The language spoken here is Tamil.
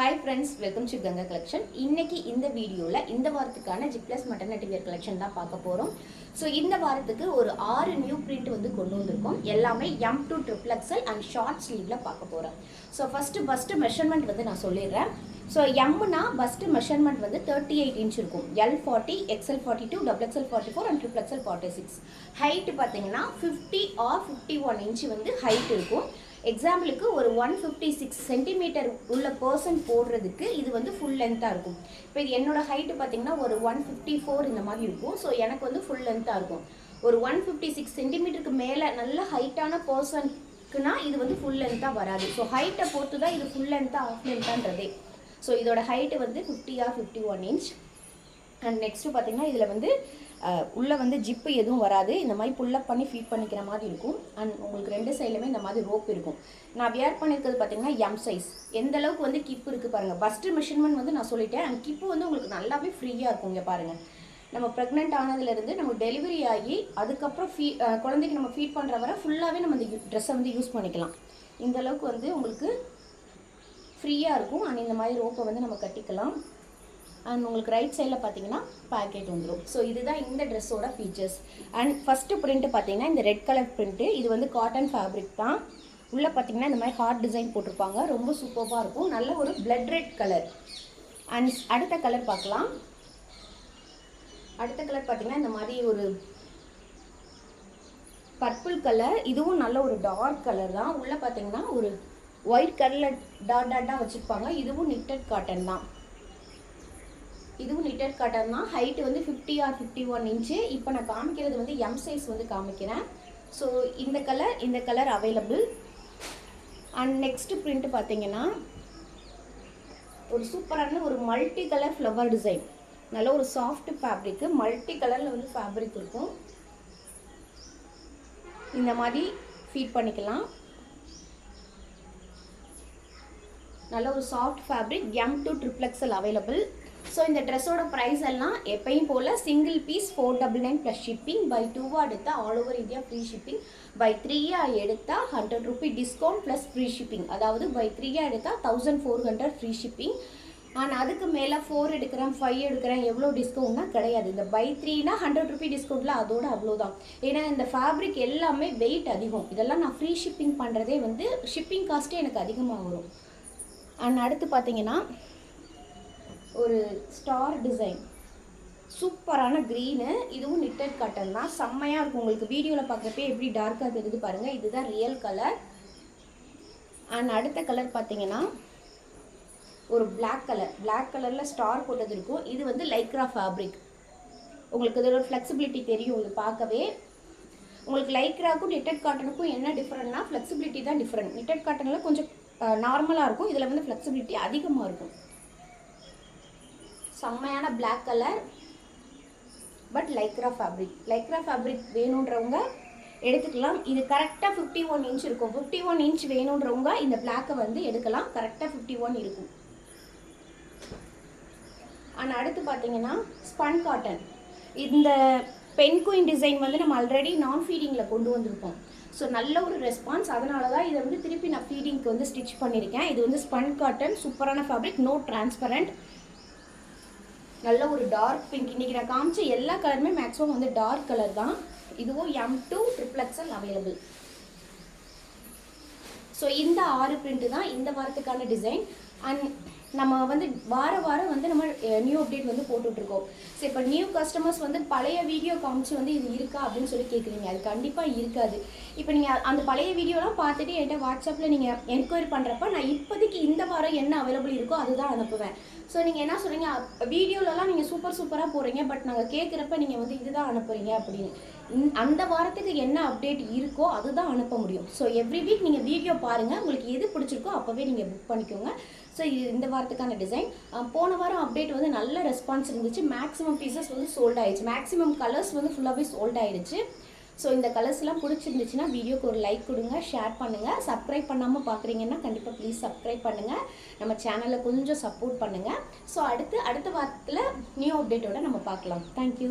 Hi friends, welcome to Ganga Collection. இன்னைக்கு இந்த வீடியோல இந்த வாரத்துக்கான ஜிப்ளஸ் maternity wear collection தான் பார்க்க போறோம். ஸோ இந்த வாரத்துக்கு ஒரு 6 நியூ பிரிண்ட் வந்து கொண்டு வந்திருக்கோம். எல்லாமே M2 triple XL and short sleeveல பார்க்க போறோம். ஸோ ஃபர்ஸ்ட் மெஷர்மெண்ட் வந்து நான் சொல்லிடுறேன். ஸோ எம்னா ஃபர்ஸ்ட் மெஷர்மெண்ட் வந்து 38 இன்ச் இருக்கும். L40, XL42, XXL 44 and triple XL 46. Height பார்த்தீங்கன்னா 50 or 51 இன்ச் வந்து ஹைட் இருக்கும். எக்ஸாம்பிளுக்கு ஒரு 156 சென்டிமீட்டர் உள்ள பர்சன் போடுறதுக்கு இது வந்து ஃபுல் லென்த்தாக இருக்கும். இப்போ இது என்னோட ஹைட்டு பார்த்தீங்கன்னா ஒரு 154 இந்த மாதிரி இருக்கும். ஸோ எனக்கு வந்து ஃபுல் லென்த்தாக இருக்கும். ஒரு 156 சென்டிமீட்டருக்கு மேலே நல்ல ஹைட்டான பர்சனுக்குனா இது வந்து ஃபுல் லென்த்தாக வராது. ஸோ ஹைட்டை பொறுத்து தான் இது ஃபுல் லென்த்தாக ஆஃப் லென்த்தான்றதே. ஸோ இதோட ஹைட்டு வந்து 50 or 51 இன்ச். அண்ட் நெக்ஸ்ட்டு பார்த்தீங்கன்னா இதில் வந்து உள்ளே வந்து ஜிப்பு எதுவும் வராது. இந்த மாதிரி புல்லப் பண்ணி ஃபீட் பண்ணிக்கிற மாதிரி இருக்கும். அண்ட் உங்களுக்கு ரெண்டு சைட்லையுமே இந்த மாதிரி ரோப் இருக்கும். நான் வியர் பண்ணியிருக்கிறது பார்த்தீங்கன்னா எம் சைஸ். எந்த அளவுக்கு வந்து கிப்பு இருக்குது பாருங்கள். ஃபஸ்ட்டு மெஷர்மெண்ட் வந்து நான் சொல்லிட்டேன். அண்ட் கிப்பு வந்து உங்களுக்கு நல்லாவே ஃப்ரீயாக இருக்கும். இங்கே பாருங்கள், நம்ம ப்ரெக்னென்ட் ஆனதுலேருந்து நம்ம டெலிவரி ஆகி அதுக்கப்புறம் குழந்தைக்கு நம்ம ஃபீட் பண்ணுற வரை ஃபுல்லாகவே நம்ம இந்த ட்ரெஸ்ஸை வந்து யூஸ் பண்ணிக்கலாம். இந்த அளவுக்கு வந்து உங்களுக்கு ஃப்ரீயாக இருக்கும். அண்ட் இந்த மாதிரி ரோப்பை வந்து நம்ம கட்டிக்கலாம். அண்ட் உங்களுக்கு ரைட் சைடில் பார்த்தீங்கன்னா பேக்கெட் வந்துடும். ஸோ இதுதான் இந்த ட்ரெஸ்ஸோட ஃபீச்சர்ஸ். அண்ட் ஃபஸ்ட்டு பிரிண்ட்டு பார்த்தீங்கன்னா இந்த ரெட் கலர் பிரிண்ட்டு. இது வந்து காட்டன் ஃபேப்ரிக் தான். உள்ளே பார்த்தீங்கன்னா இந்த மாதிரி ஹார்ட் டிசைன் போட்டிருப்பாங்க. ரொம்ப சூப்பராக இருக்கும். நல்ல ஒரு பிளட் ரெட் கலர். அண்ட் அடுத்த கலர் பார்க்கலாம். அடுத்த கலர் பார்த்தீங்கன்னா இந்த மாதிரி ஒரு பர்பிள் கலர். இதுவும் நல்ல ஒரு டார்க் கலர் தான். உள்ளே பார்த்தீங்கன்னா ஒரு ஒயிட் கலரில் டாட்டாக வச்சுருப்பாங்க. இதுவும் நிட்டட் காட்டன் தான். இதுவும் நிட்டட் காட்டன் தான். ஹைட்டு வந்து 50 or 51 இன்ச்சு. இப்போ நான் காமிக்கிறது வந்து எம் சைஸ் வந்து காமிக்கிறேன். ஸோ இந்த colour available. And next print பார்த்தீங்கன்னா ஒரு சூப்பரான ஒரு மல்டி கலர் ஃப்ளவர் டிசைன். நல்ல ஒரு சாஃப்ட் ஃபேப்ரிக்கு. மல்டி கலரில் வந்து ஃபேப்ரிக் இருக்கும். இந்த மாதிரி ஃபீட் பண்ணிக்கலாம். நல்ல ஒரு soft fabric. M2 triple XL available. So இந்த ட்ரெஸ்ஸோட ப்ரைஸ் எல்லாம் எப்பயும் போல் single piece 499 plus shipping. Buy 2 எடுத்தால் all over India free shipping. Buy 3 எடுத்தால் 100 rupee discount plus free shipping. அதாவது பை 3 எடுத்தால் 1400 ஃப்ரீ ஷிப்பிங். ஆனால் அதுக்கு மேலே 4 எடுக்கிறேன் 5 எடுக்கிறேன் எவ்வளோ டிஸ்கவுண்ட்னா கிடையாது. இந்த பை 3னா 100 ரூபி டிஸ்கவுண்ட்டில் அதோட அவ்வளோதான். ஏன்னா இந்த ஃபேப்ரிக் எல்லாமே வெயிட் அதிகம். இதெல்லாம் நான் ஃப்ரீ ஷிப்பிங் பண்ணுறதே வந்து ஷிப்பிங் காஸ்ட்டே எனக்கு அதிகமாக வரும். அண்ட் அடுத்து பார்த்தீங்கன்னா ஒரு ஸ்டார் டிசைன் சூப்பரான க்ரீனு. இதுவும் நிட்டட் காட்டன் தான். செம்மையாக இருக்கும். உங்களுக்கு வீடியோவில் பார்க்குறப்பே எப்படி டார்க்காக தெரியுது பாருங்கள். இதுதான் ரியல் கலர். அண்ட் அடுத்த கலர் பார்த்தீங்கன்னா ஒரு பிளாக் கலரில் ஸ்டார் போட்டது இருக்கும். இது வந்து லைக்ரா ஃபேப்ரிக். உங்களுக்கு இதோட ஃப்ளெக்சிபிலிட்டி தெரியும். இது பார்க்கவே உங்களுக்கு லைக்ராக்கும் நிட்டட் காட்டனுக்கும் என்ன டிஃப்ரெண்ட்னா ஃப்ளெக்சிபிலிட்டி தான் டிஃப்ரெண்ட். நிட்டட் காட்டனில் கொஞ்சம் நார்மலாக இருக்கும். இதில் வந்து ஃப்ளெக்சிபிலிட்டி அதிகமாக இருக்கும். செம்மையான black colour but lycra fabric வேணுன்றவங்க எடுத்துக்கலாம். இது கரெக்டாக 51 இன்ச் இருக்கும். 51 இன்ச் வேணுன்றவங்க இந்த பிளாக்கை வந்து எடுக்கலாம். கரெக்டாக 51 இருக்கும். ஆனால் அடுத்து பார்த்தீங்கன்னா ஸ்பன் காட்டன். இந்த பென் குயின் டிசைன் வந்து நம்ம ஆல்ரெடி நான் ஃபீடிங்கில் கொண்டு வந்திருக்கோம். ஸோ நல்ல ஒரு ரெஸ்பான்ஸ். அதனால தான் இதை வந்து திருப்பி நான் ஃபீடிங்க்கு வந்து ஸ்டிச் பண்ணியிருக்கேன். இது வந்து ஸ்பன் காட்டன் சூப்பரான ஃபேப்ரிக். No transparent. நல்ல ஒரு டார்க் பிங்க். இன்றைக்கி நான் காமிச்ச எல்லா கலருமே மேக்ஸிமம் வந்து டார்க் கலர் தான். இதுவும் M2 triple XL available. So இந்த 6 பிரிண்ட்டு தான் இந்த வாரத்துக்கான டிசைன். அண்ட் நம்ம வந்து வாரம் வந்து நம்ம நியூ அப்டேட் வந்து போட்டுட்ருக்கோம். ஸோ இப்போ நியூ கஸ்டமர்ஸ் வந்து பழைய வீடியோ காமிச்சு வந்து இது இருக்கா அப்படின்னு சொல்லி கேட்குறீங்க. அது கண்டிப்பாக இருக்காது. இப்போ நீங்கள் அந்த பழைய வீடியோலாம் பார்த்துட்டு என்கிட்ட வாட்ஸ்அப்பில் நீங்கள் என்கொயரி பண்ணுறப்ப நான் இப்போதைக்கு இந்த வாரம் என்ன அவைலபிள் இருக்கோ அதுதான் அனுப்புவேன். ஸோ நீங்கள் என்ன சொல்கிறீங்க, வீடியோலலாம் நீங்கள் சூப்பராக போகிறீங்க, பட் நாங்கள் கேட்குறப்ப நீங்கள் வந்து இதுதான் அனுப்புகிறீங்க அப்படின்னு. அந்த வாரத்துக்கு என்ன அப்டேட் இருக்கோ அதுதான் அனுப்ப முடியும். ஸோ எவ்ரி வீக் நீங்கள் வீடியோ பாருங்கள். உங்களுக்கு எது பிடிச்சிருக்கோ அப்போவே நீங்கள் புக் பண்ணிக்கோங்க. ஸோ இது இந்த வாரத்துக்கான டிசைன். போன வாரம் அப்டேட் வந்து நல்ல ரெஸ்பான்ஸ் இருந்துச்சு. மேக்ஸிமம் பீசஸ் வந்து சோல்ட் ஆயிடுச்சு. மேக்ஸிமம் கலர்ஸ் வந்து ஃபுல்லாகவே சோல்ட் ஆயிடுச்சு. ஸோ இந்த கலர்ஸ்லாம் பிடிச்சிருந்துச்சுன்னா வீடியோக்கு ஒரு லைக் கொடுங்க, ஷேர் பண்ணுங்கள். சப்ஸ்கிரைப் பண்ணாமல் பார்க்குறீங்கன்னா கண்டிப்பாக ப்ளீஸ் சப்ஸ்கிரைப் பண்ணுங்கள். நம்ம சேனலை கொஞ்சம் சப்போர்ட் பண்ணுங்கள். ஸோ அடுத்த வாரத்தில் நியூ அப்டேட்டோட நம்ம பார்க்கலாம். தேங்க்யூ.